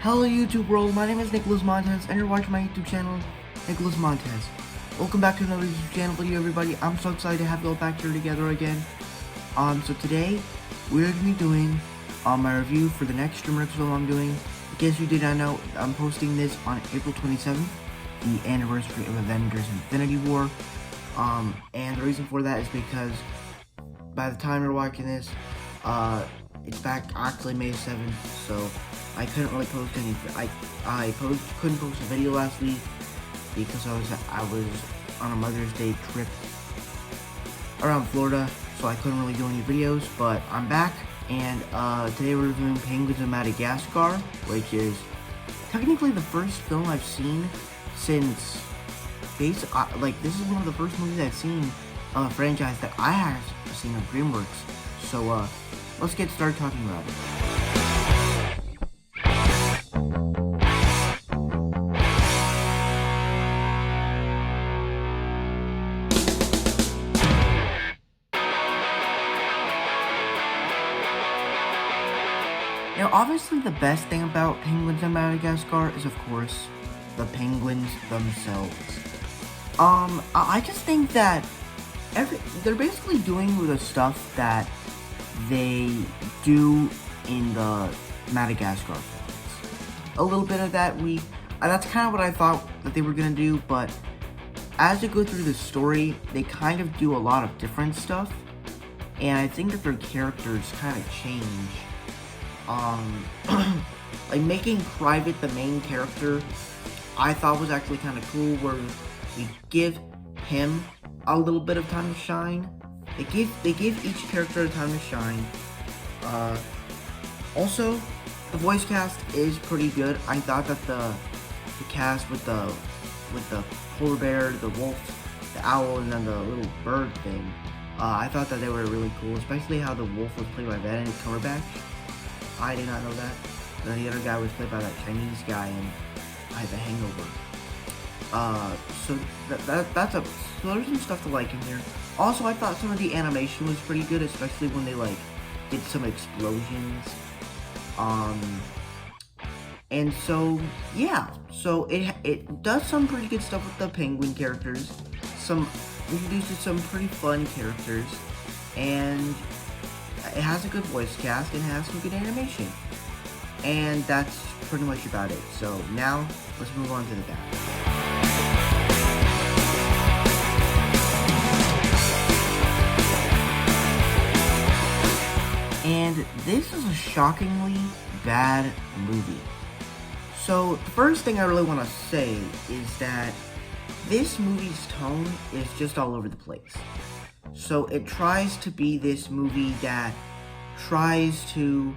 Hello YouTube world, my name is Nicholas Montez and you're watching my YouTube channel, Nicholas Montez. Welcome back to another YouTube channel video everybody. I'm so excited to have you all back here together again. So today, we're going to be doing my review for the next streamer film I'm doing. In case you did not know, I'm posting this on April 27th, the anniversary of Avengers Infinity War. And the reason for that is because by the time you're watching this, it's back actually May 7th, so I couldn't really post anything. I couldn't post a video last week because I was on a Mother's Day trip around Florida, so I couldn't really do any videos. But I'm back, and today we're reviewing Penguins of Madagascar, which is technically the first film I've seen since this is one of the first movies I've seen of a franchise that I have seen on DreamWorks. So let's get started talking about it. Now, obviously, the best thing about Penguins of Madagascar is, of course, the penguins themselves. I just think that they're basically doing the stuff that they do in the Madagascar films. A little bit of that that's kind of what I thought that they were gonna do, but as they go through the story, they kind of do a lot of different stuff, and I think that their characters kind of change. Like making Private the main character, I thought was actually kind of cool, where we give him a little bit of time to shine. They give each character a time to shine. Also, the voice cast is pretty good. I thought that the cast with the polar bear, the wolf, the owl, and then the little bird thing, I thought that they were really cool, especially how the wolf was played by Benedict Cumberbatch. I did not know that. And then the other guy was played by that Chinese guy in The Hangover. So there's some stuff to like in here. Also, I thought some of the animation was pretty good, especially when they did some explosions. And so yeah, so it does some pretty good stuff with the penguin characters. Introduces some pretty fun characters, and it has a good voice cast and has some good animation. And that's pretty much about it. So now let's move on to the back. And this is a shockingly bad movie. So the first thing I really want to say is that this movie's tone is just all over the place. So it tries to be this movie that tries to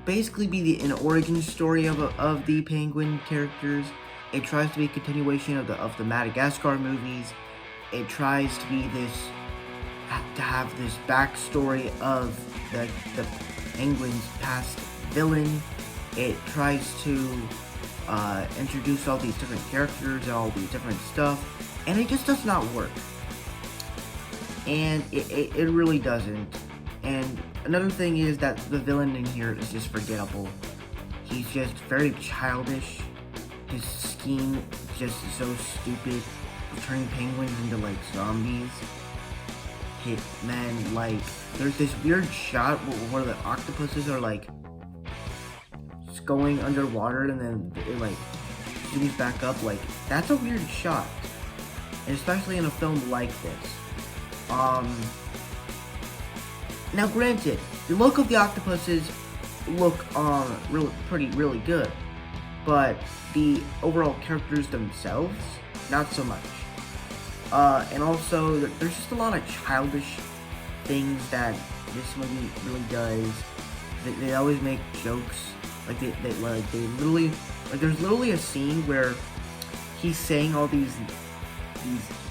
basically be an origin story of the penguin characters. It tries to be a continuation of the Madagascar movies. It tries to be to have this backstory of the penguin's past villain. It tries to introduce all these different characters and all these different stuff, and it just does not work. And it really doesn't. And another thing is that the villain in here is just forgettable. He's just very childish. His scheme is just so stupid. Turning penguins into zombies. Hitmen, there's this weird shot where the octopuses are just going underwater and then it zooms back up. That's a weird shot. And especially in a film like this. Now granted, the look of the octopuses look really good, but the overall characters themselves, not so much. And also, there's just a lot of childish things that this movie really does. They always make jokes, like they literally, like there's literally a scene where he's saying all these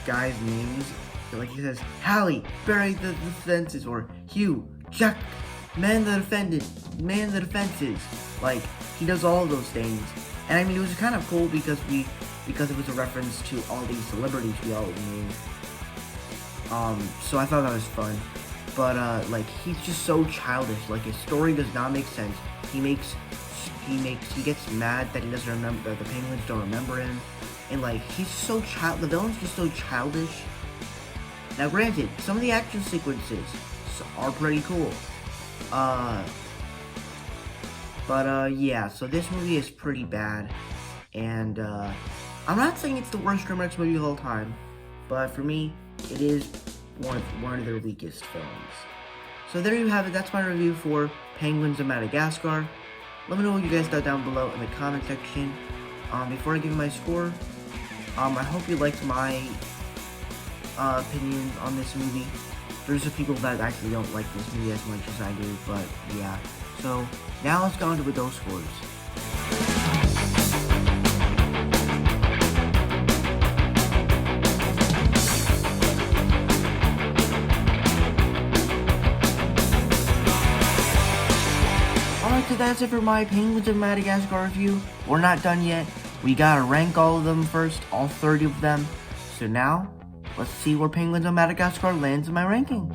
guys' names, like he says, Hallie, bury the fences, or Hugh, Jack, man the defenses. Like, he does all of those things. And I mean, it was kind of cool because it was a reference to all these celebrities we all knew. So I thought that was fun. But like, he's just so childish. Like, his story does not make sense. He gets mad that he doesn't remember, that the penguins don't remember him. And like, he's so the villain's just so childish. Now granted, some of the action sequences are pretty cool. Yeah, so this movie is pretty bad. And I'm not saying it's the worst DreamWorks movie of all time, but for me, it is one of their weakest films. So there you have it. That's my review for Penguins of Madagascar. Let me know what you guys thought down below in the comment section. Before I give you my score, I hope you liked my opinions on this movie. There's some people that actually don't like this movie as much as I do, but yeah. So now let's go into with those scores. Alright, so that's it for my Penguins of Madagascar review. We're not done yet. We gotta rank all of them first, all 30 of them. So now, let's see where Penguins of Madagascar lands in my ranking.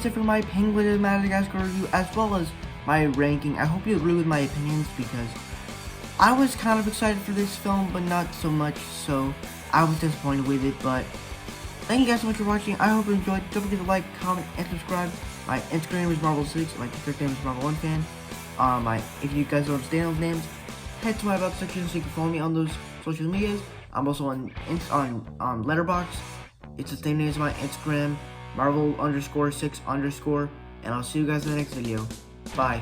that's it for my Penguin of Madagascar review, as well as my ranking. I hope you agree with my opinions, because I was kind of excited for this film, but not so much, so I was disappointed with it. But thank you guys so much for watching. I hope you enjoyed. Don't forget to like, comment, and subscribe. My Instagram is Marvel6, my Twitter name is Marvel1Fan. If you guys don't understand those names, head to my about section so you can follow me on those social medias. I'm also on Letterboxd. It's the same name as my Instagram, Marvel_6_, and I'll see you guys in the next video. Bye.